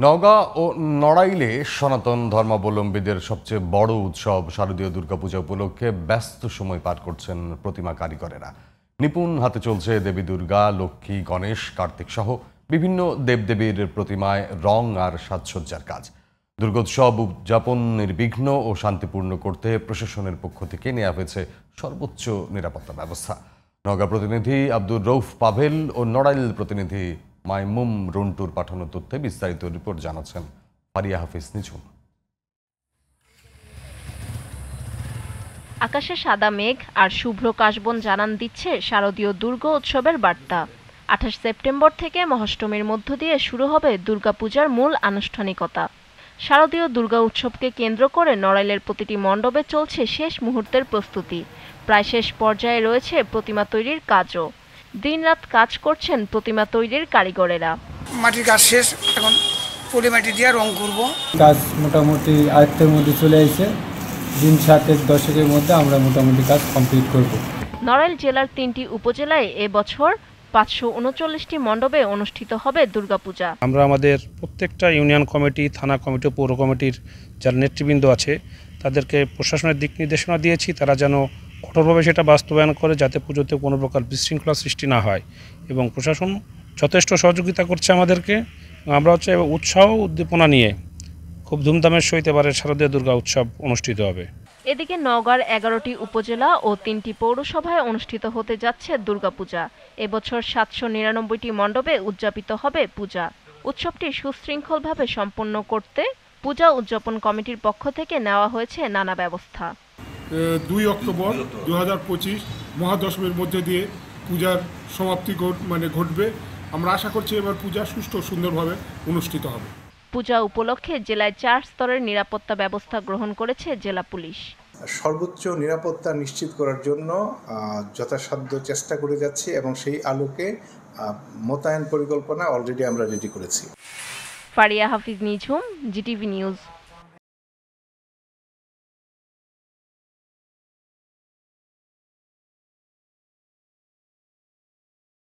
নওগাঁ ও নড়াইলে সনাতন ধর্মাবলম্বীদের সবচেয়ে বড় উৎসব শারদীয় দুর্গাপূজা উপলক্ষে ব্যস্ত সময় পার করছেন প্রতিমা কারিগরেরা। নিপুণ হাতে চলছে দেবী দুর্গা, লক্ষ্মী, গণেশ, কার্তিক সহ বিভিন্ন দেবদেবীর প্রতিমায় রং আর সাজসজ্জার কাজ। দুর্গোৎসব উদযাপন নির্বিঘ্ন ও শান্তিপূর্ণ করতে প্রশাসনের পক্ষ থেকে নেওয়া হয়েছে সর্বোচ্চ নিরাপত্তা ব্যবস্থা। নওগাঁ প্রতিনিধি আব্দুর রউফ পাভেল ও নড়াইল প্রতিনিধি মাইমুম রুন্টুর পাঠানো তথ্যে বিস্তারিত রিপোর্ট জানাচ্ছেন ফারিয়া হাফিজ নিঝুম। আকাশে সাদা মেঘ আর শুভ্র কাশবন জানান দিচ্ছে শারদীয় দুর্গা উৎসবের বার্তা। 28 সেপ্টেম্বর থেকে মহাষ্টমীর মধ্য দিয়ে শুরু হবে দুর্গাপূজার মূল আনুষ্ঠানিকতা। শারদীয় দুর্গা উৎসবকে কেন্দ্র করে নড়াইলের প্রতিটি মণ্ডপে চলছে শেষ মুহূর্তের প্রস্তুতি। প্রায় শেষ পর্যায়ে রয়েছে প্রতিমা তৈরির কাজও। দিনরাত কাজ করছেন প্রতিমা তৈরির কারিগরেরা। মাটির কাজ শেষ, এখন পলি মাটি দিয়ে রং করব। কাজ মোটামুটি আয়ত্তের মধ্যে চলে আসছে। দিন 7-10 মধ্যে আমরা মোটামুটি কাজ কমপ্লিট করব। নড়াইল জেলার 3টি উপজেলায় এবছর 539টি মণ্ডপে অনুষ্ঠিত হবে দুর্গাপূজা। আমরা আমাদের প্রত্যেকটা ইউনিয়ন কমিটি, থানা কমিটি, পৌর কমিটির যারা নেতৃবৃন্দ আছে তাদেরকে প্রশাসনের দিক নির্দেশনা দিয়েছি, তারা যেন কঠোরভাবে সেটা বাস্তবায়ন করে, যাতে পুজোতে কোনো প্রকার বিশৃঙ্খলা সৃষ্টি না হয়। এবং প্রশাসন যথেষ্ট সহযোগিতা করছে আমাদেরকে। আমরা উৎসাহ উদ্দীপনা নিয়ে খুব ধুমধামের সহিত এবারে শারদীয় দুর্গা উৎসব অনুষ্ঠিত হবে। এদিকে নওগাঁর 11টি উপজেলা ও 3টি পৌরসভায় অনুষ্ঠিত হতে যাচ্ছে দুর্গাপূজা। এবছর 799টি মণ্ডপে উদযাপিত হবে পূজা। উৎসবটি সুশৃঙ্খলভাবে সম্পন্ন করতে পূজা উদযাপন কমিটির পক্ষ থেকে নেওয়া হয়েছে নানা ব্যবস্থা। 2 অক্টোবর 2025 মহাদশমীর মধ্যে দিয়ে পূজার সমাপ্তি ঘটবে। আমরা আশা করছি এবার পূজা সুষ্ঠু সুন্দরভাবে অনুষ্ঠিত হবে। পূজা উপলক্ষে জেলায় 4 স্তরের নিরাপত্তা ব্যবস্থা গ্রহণ করেছে জেলা পুলিশ। সর্বোচ্চ নিরাপত্তা নিশ্চিত করার জন্য যথাসাধ্য চেষ্টা করে যাচ্ছি এবং সেই আলোকে মোতায়েন পরিকল্পনা অলরেডি আমরা রেডি করেছি। ফারিয়া হাফিজ নিঝুম, জিটিভি নিউজ।